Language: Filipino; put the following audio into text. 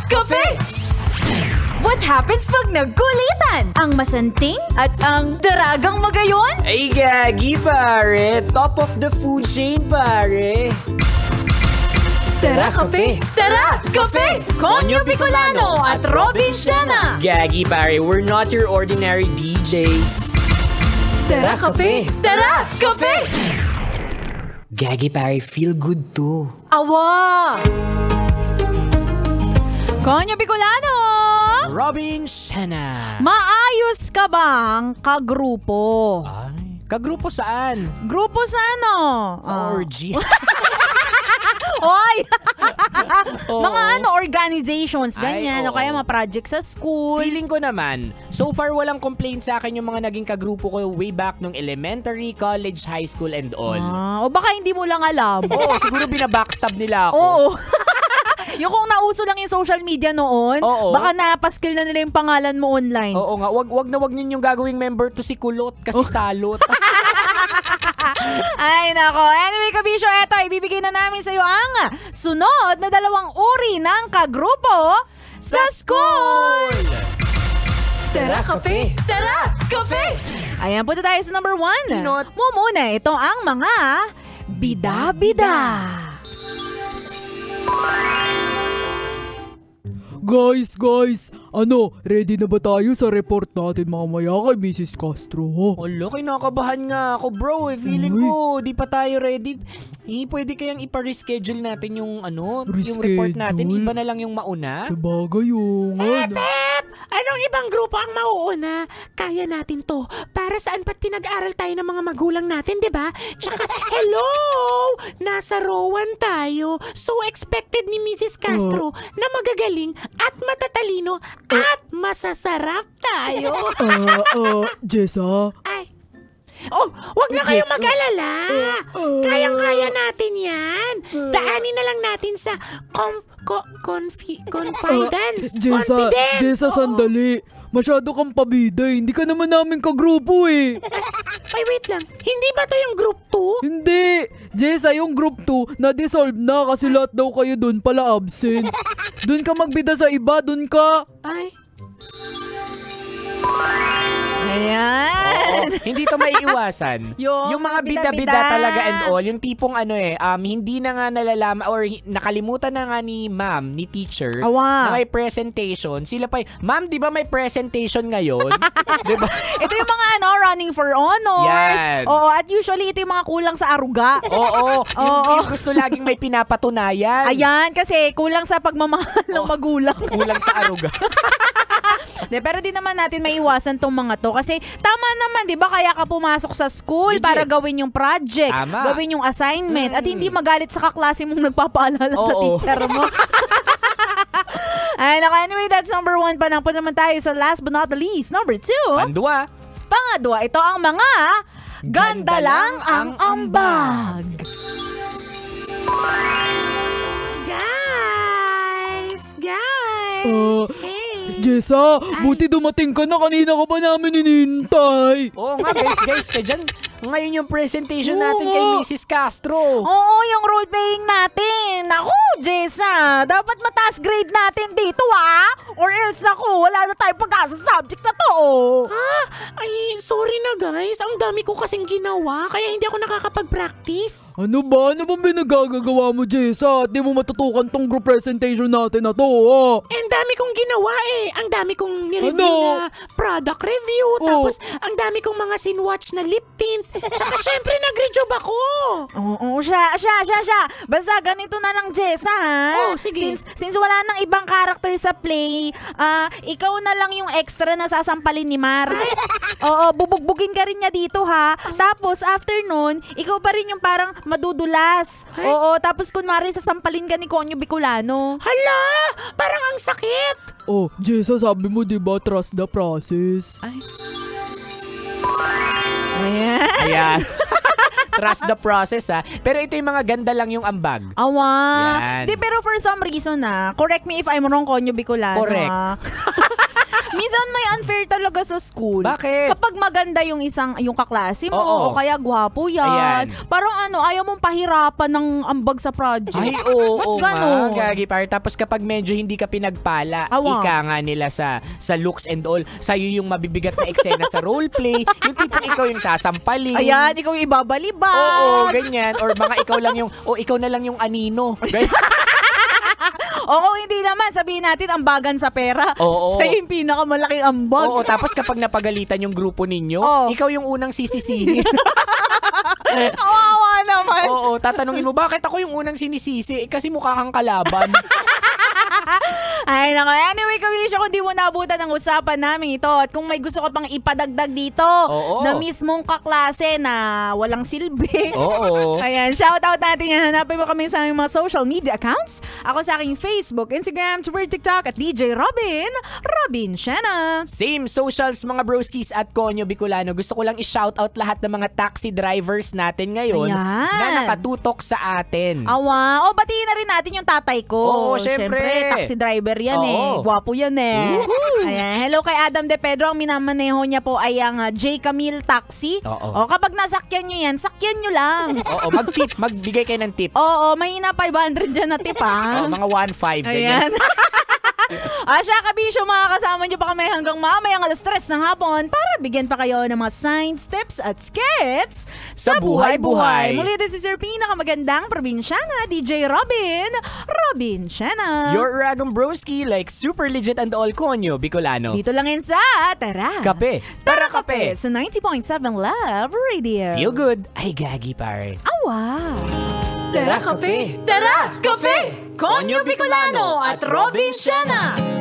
Kape! What happens pag nagkulitan? Ang masanting at ang daragang magayon? Ay, gagi pare. Top of the food chain pare. Tara, Kape! Tara, Kape! Konyo Bicolano at Robin Siena! Gagi pare, we're not your ordinary DJs. Tara, Kape! Tara, Kape! Gagi pare, feel good too. Awa! Konyo Bicolano! Robin Siena. Maayos ka bang kagrupo? Ay, kagrupo saan? Grupo sa ano? Sa orgy. Oy! Oo. Mga ano, organizations, ganyan. Ay, O kaya mga projects sa school. Feeling ko naman, so far walang complaint sa akin yung mga naging kagrupo ko way back nung elementary, college, high school and all. O baka hindi mo lang alam. Oo, siguro binabackstab nila ako. Oo. Yung kung nauso lang yung social media noon, Oo. baka napaskill na nila yung pangalan mo online. Oo nga, wag ninyong gagawing member to si Kulot kasi salot. Ay nako. Anyway, kabisyo, eto, ibibigay na namin sa iyo ang sunod na 2 uri ng kagrupo sa school. Tara, Kape! Tara, Kape! Ayan, punta tayo sa number 1. Pinot. Muna, ito ang mga bida-bida. Guys, ready na ba tayo sa report natin mamaya kay Mrs. Castro? Wala, kinakabahan nga ako bro. Feeling ko, di pa tayo ready. Pwede kayang ipa-reschedule natin yung yung report natin. Iba na lang yung mauna. Sabagay yung Anong ibang grupo ang mauuna? Kaya natin to. Para saan pa't pinag-aral tayo ng mga magulang natin, di ba? Tsaka, hello! Nasa rowan tayo. So expected ni Mrs. Castro na magagaling at matatalino at masasarap tayo. Jessa? Ay. Oh, wag na kayong mag-alala. Kayang-kaya natin yan. Daanin na lang natin sa confidence. Confidence. Jessa, sandali. Masyado kang pabida eh. Hindi ka naman namin kagrupo eh. Ay, wait lang. Hindi ba to yung group 2? Hindi. Jessa, yung group 2 na-dissolve na kasi lahat daw kayo dun pala absent. Dun ka magbida sa iba, dun ka. Ay. Ayan. Hindi to maiiwasan. Yung mga bida-bida bida-bida talaga and all, yung tipong hindi na nga nalalaman or nakalimutan na nga ni ma'am, ni teacher, Awa. na may presentation. Sila pa, ma'am, di ba may presentation ngayon? Di ba? Ito yung mga running for honors. Yan. Oo, at usually ito yung mga kulang sa aruga. Oo, yung gusto laging may pinapatunayan. Ayan, kasi kulang sa pagmamahal ng magulang. Kulang sa aruga. Pero di naman natin maiwasan tong mga to kasi tama naman, di ba, kaya ka pumasok sa school Legit. para gawin yung project, Tama. gawin yung assignment, at hindi magalit sa kaklase mong nagpapaalala sa Oo. teacher mo. Ay, naka, anyway, that's number 1 pa. Nang naman tayo sa last but not the least, number 2. Pandua. Pangadwa, ito ang mga ganda lang ang ambag. Guys. Hey. Jessa, buti dumating ka na. Kanina ka ba namin inintay? Oo nga, guys, dyan. Ngayon yung presentation natin kay Mrs. Castro. Oo, yung role playing natin. Naku, Jessa, dapat mataas grade natin dito, or else, naku, wala na tayong pag-asa sa subject na to. Ay, sorry na guys. Ang dami ko kasing ginawa, kaya hindi ako nakakapag-practice. Ano ba? Ano bang binagagagawa mo, Jessa? At di mo matutukan tong group presentation natin na to, Ang dami kong ginawa Ang dami kong nireview Ano? na product review. Tapos, ang dami kong mga sinwatch na lip tint. Tsaka syempre, nag-rejob ako. Oo, siya. Basta ganito na lang, Jessa, ha? Oh, sige. Since wala nang ibang character sa play, ikaw na lang yung extra na sasampalin ni Mar. Oo, bubugbugin ka rin niya dito, ha? Tapos, after nun, ikaw pa rin yung parang madudulas. Oo, tapos kunwari sasampalin ka ni Konyo Bicolano. Hala! Parang ang sakit. Oh, Jessa, sabi mo diba, trust the process? Ayan. Trust the process, ha. Pero ito yung mga ganda lang yung ambag. Awa. Yan. Di, pero for some reason, correct me if I'm wrong, Konyo Bicolano. Correct. Minsan may unfair talaga sa school. Bakit? Kapag maganda yung yung kaklase mo, Oo. o kaya gwapo yan. Ayan. Parang ayaw mong pahirapan ng ambag sa project. Ay, Ba't oo ganon? nga, Gagi Par. Tapos kapag medyo hindi ka pinagpala, Awa. ika nga nila sa looks and all, sa'yo yung mabibigat na eksena sa roleplay, yung tipong ikaw yung sasampalin. Ayan, ikaw yung ibabalibag. Oo, ganyan. Or mga ikaw na lang yung anino. Ganyan. O kung hindi naman, sabihin natin ambagan sa pera. Oo. Sa'yo yung pinakamalaking ambag. Oo, tapos kapag napagalitan yung grupo ninyo, Oo. ikaw yung unang sisisihin. Kawawa naman. Oo, tatanungin mo, bakit ako yung unang sinisisi? Kasi mukha kang kalaban. Ay, nako. Anyway, Kamisha, kung di mo naabutan ang usapan namin ito at kung may gusto ka pang ipadagdag dito Oo. na mismong kaklase na walang silbi. Oo. Ayan, shoutout natin yan. Hanapin mo kami sa aming mga social media accounts. Ako sa aking Facebook, Instagram, Twitter, TikTok at DJ Robin Siena. Same socials mga broskies at Konyo Bicolano. Gusto ko lang i-shoutout lahat ng mga taxi drivers natin ngayon Ayan. na nakatutok sa atin. Awa. O, batiin na rin natin yung tatay ko. Oo, syempre. Taxi driver yan Oo. Gwapo yan Ayan. Hello kay Adam De Pedro. Ang minamaneho niya po ay ang J. Camille Taxi. Oo. O, kapag nasakyan nyo yan, sakyan nyo lang. Oo, magbigay kayo ng tip. Oo, mahina 500 dyan na tip Oo, mga 1.5. ganyan. Ayan. Siya, Kabisyo, mga kasama niyo pa kami hanggang mamayang 3:00 ng hapon para bigyan pa kayo ng mga science tips at skits Sa buhay-buhay. Muli, this is your pinakamagandang probinsyana, DJ Robin Siena. Your Ragong Broski like super legit and all Konyo Bicolano. Dito lang yan sa Tara Kape. Tara kape. Sa 90.7 Love Radio. Feel good. Ay, Gagi pare. Awa. Tara kape. Tara, kape! Konyo Bicolano at Robin Siena.